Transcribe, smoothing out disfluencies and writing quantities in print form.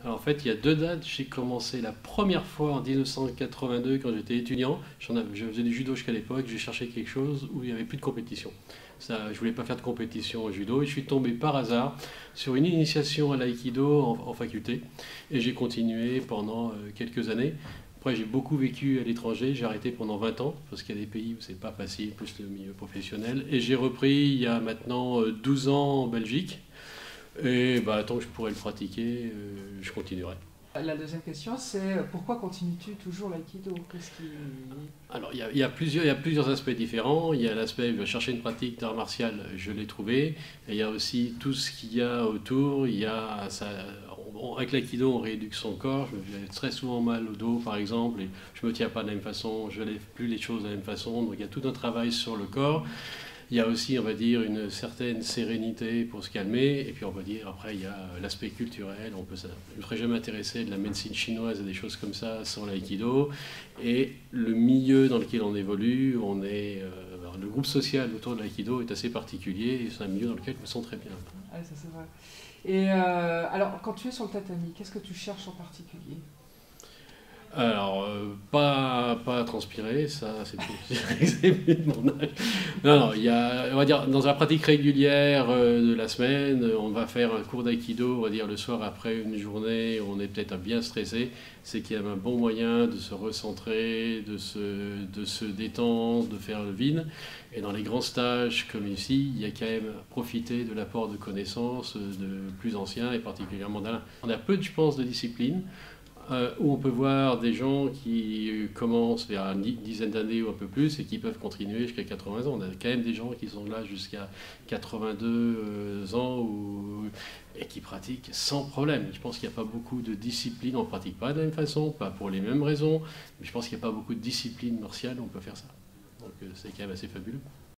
Alors en fait, il y a deux dates. J'ai commencé la première fois en 1982 quand j'étais étudiant. Je faisais du judo jusqu'à l'époque. J'ai cherché quelque chose où il n'y avait plus de compétition. Ça, je voulais pas faire de compétition au judo et je suis tombé par hasard sur une initiation à l'aïkido en faculté et j'ai continué pendant quelques années. Après, j'ai beaucoup vécu à l'étranger. J'ai arrêté pendant 20 ans parce qu'il y a des pays où c'est pas facile, plus le milieu professionnel. Et j'ai repris il y a maintenant 12 ans en Belgique. Et bah, tant que je pourrais le pratiquer, je continuerai. La deuxième question, c'est pourquoi continues-tu toujours l'aïkido? Qu'est-ce qui... Alors, il y a plusieurs aspects différents. Il y a l'aspect, je vais chercher une pratique d'art martial, je l'ai trouvé. Et il y a aussi tout ce qu'il y a autour. Il y a ça, avec l'aïkido, on rééduque son corps. J'ai très souvent mal au dos, par exemple, et je me tiens pas de la même façon, je lève plus les choses de la même façon. Donc, il y a tout un travail sur le corps. Il y a aussi, on va dire, une certaine sérénité pour se calmer. Et puis, on va dire, après, il y a l'aspect culturel. Je ne serais jamais intéressé de la médecine chinoise et des choses comme ça sans l'aïkido. Et le milieu dans lequel on évolue, le groupe social autour de l'aïkido est assez particulier et c'est un milieu dans lequel je me sens très bien. Ah, ça c'est vrai. Et alors, quand tu es sur le tatami, qu'est-ce que tu cherches en particulier? Alors, pas à transpirer, ça c'est plus, c'est plus de mon âge. Non, non, on va dire, dans la pratique régulière de la semaine, on va faire un cours d'aïkido, on va dire le soir après une journée où on est peut-être bien stressé. C'est qu'il y a un bon moyen de se recentrer, de se détendre, de faire le vide. Et dans les grands stages comme ici, il y a quand même à profiter de l'apport de connaissances de plus anciens et particulièrement d'Alain. On a peu, je pense, de disciplines où on peut voir des gens qui commencent vers une dizaine d'années ou un peu plus et qui peuvent continuer jusqu'à 80 ans. On a quand même des gens qui sont là jusqu'à 82 ans et qui pratiquent sans problème. Je pense qu'il n'y a pas beaucoup de disciplines, on ne pratique pas de la même façon, pas pour les mêmes raisons, mais je pense qu'il n'y a pas beaucoup de disciplines martiales où on peut faire ça. Donc c'est quand même assez fabuleux.